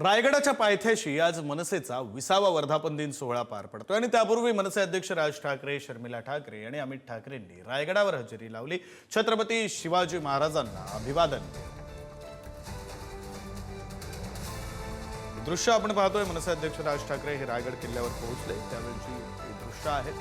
रायगडाच्या पायथ्याशी आज मनसेचा 20वा वर्धापन दिन सोहळा पार पडतोय आणि त्यापूर्वी मनसे अध्यक्ष राज ठाकरे, शर्मिला ठाकरे आणि अमित ठाकरेंनी रायगडावर हजेरी लावली. छत्रपती शिवाजी महाराजांना अभिवादन केलं. दृश्य आपण पाहतोय. मनसे अध्यक्ष राज ठाकरे हे रायगड किल्ल्यावर पोहोचले त्यावेळची ही दृश्य आहेत.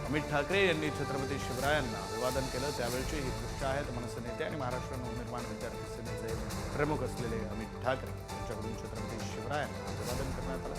अमित ठाकरे यांनी छत्रपती शिवरायांना अभिवादन केलं त्यावेळची ही दृश्य आहेत. मनसे नेते आणि महाराष्ट्र नवनिर्माण विद्यार्थी सेनेचे प्रमुख असलेले अमित ठाकरे यांच्याकडून छत्रपती शिवरायांना अभिवादन करण्यात आलं.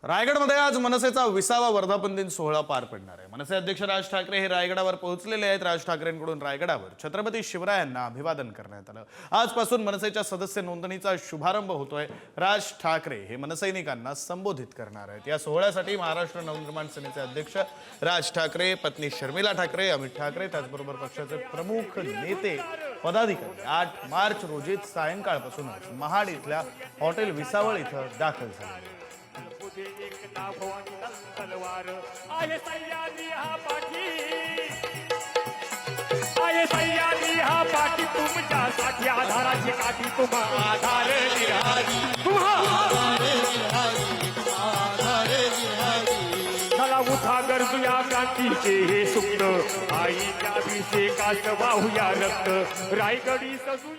रायगडमध्ये आज मनसेचा 20वा वर्धापन दिन सोहळा पार पडणार आहे. मनसे अध्यक्ष राज ठाकरे हे रायगडावर पोहोचलेले आहेत. राज ठाकरेंकडून रायगडावर छत्रपती शिवरायांना अभिवादन करण्यात आलं. आजपासून मनसेच्या सदस्य नोंदणीचा शुभारंभ होतोय. राज ठाकरे हे मनसैनिकांना संबोधित करणार आहेत. या सोहळ्यासाठी महाराष्ट्र नवनिर्माण सेनेचे अध्यक्ष राज ठाकरे, पत्नी शर्मिला ठाकरे, अमित ठाकरे त्याचबरोबर पक्षाचे प्रमुख नेते पदाधिकारी 8 मार्च रोजी सायंकाळपासूनच महाड इथल्या हॉटेल विसावळ इथं दाखल झाले. आये सह्याद्री हा पाठी तुमच्यासाठी आधाराची काठी तुम्हा आधार चला उठा गरजूया क्रांतीचे हे सुप्त आईच्या अभिषेकात वाहूया रक्त रायगडी सजू